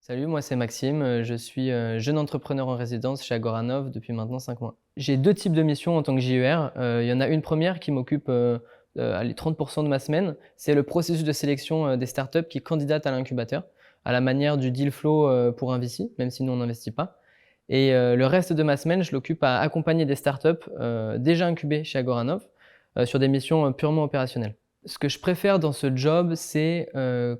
Salut, moi c'est Maxime, je suis jeune entrepreneur en résidence chez Agoranov depuis maintenant 5 mois. J'ai 2 types de missions en tant que JER. Il y en a une première qui m'occupe allez 30 de ma semaine. C'est le processus de sélection des startups qui candidatent à l'incubateur, à la manière du deal flow pour un VC, même si nous on n'investit pas. Et le reste de ma semaine, je l'occupe à accompagner des startups déjà incubées chez Agoranov sur des missions purement opérationnelles. Ce que je préfère dans ce job, c'est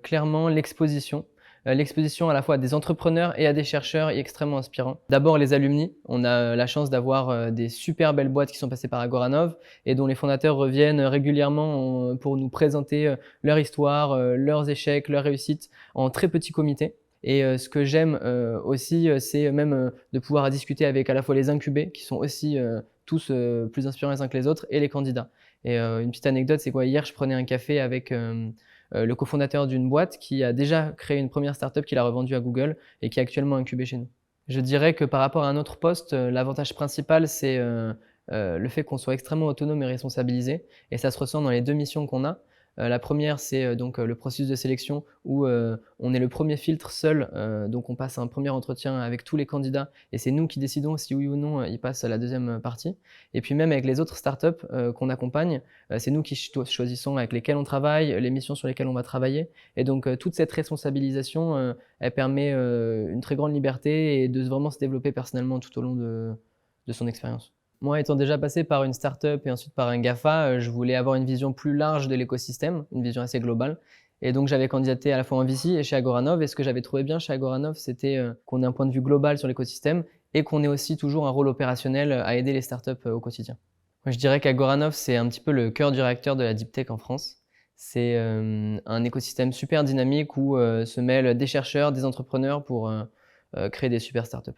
clairement l'exposition. L'exposition à la fois à des entrepreneurs et à des chercheurs est extrêmement inspirant. D'abord les alumni, on a la chance d'avoir des super belles boîtes qui sont passées par Agoranov et dont les fondateurs reviennent régulièrement pour nous présenter leur histoire, leurs échecs, leurs réussites en très petit comité. Et ce que j'aime aussi, c'est même de pouvoir discuter avec à la fois les incubés, qui sont aussi tous plus inspirants les uns que les autres, et les candidats. Et une petite anecdote, c'est quoi? Hier, je prenais un café avec le cofondateur d'une boîte qui a déjà créé une première startup qu'il a revendue à Google et qui est actuellement incubée chez nous. Je dirais que par rapport à un autre poste, l'avantage principal, c'est le fait qu'on soit extrêmement autonome et responsabilisé. Et ça se ressent dans les 2 missions qu'on a. La première, c'est donc le processus de sélection où on est le premier filtre seul, donc on passe un premier entretien avec tous les candidats et c'est nous qui décidons si oui ou non ils passent à la deuxième partie. Et puis même avec les autres startups qu'on accompagne, c'est nous qui choisissons avec lesquelles on travaille, les missions sur lesquelles on va travailler. Et donc toute cette responsabilisation, elle permet une très grande liberté et de vraiment se développer personnellement tout au long de son expérience. Moi, étant déjà passé par une startup et ensuite par un GAFA, je voulais avoir une vision plus large de l'écosystème, une vision assez globale. Et donc, j'avais candidaté à la fois en VC et chez Agoranov. Et ce que j'avais trouvé bien chez Agoranov, c'était qu'on ait un point de vue global sur l'écosystème et qu'on ait aussi toujours un rôle opérationnel à aider les startups au quotidien. Moi, je dirais qu'Agoranov, c'est un petit peu le cœur du réacteur de la deep tech en France. C'est un écosystème super dynamique où se mêlent des chercheurs, des entrepreneurs pour créer des super startups.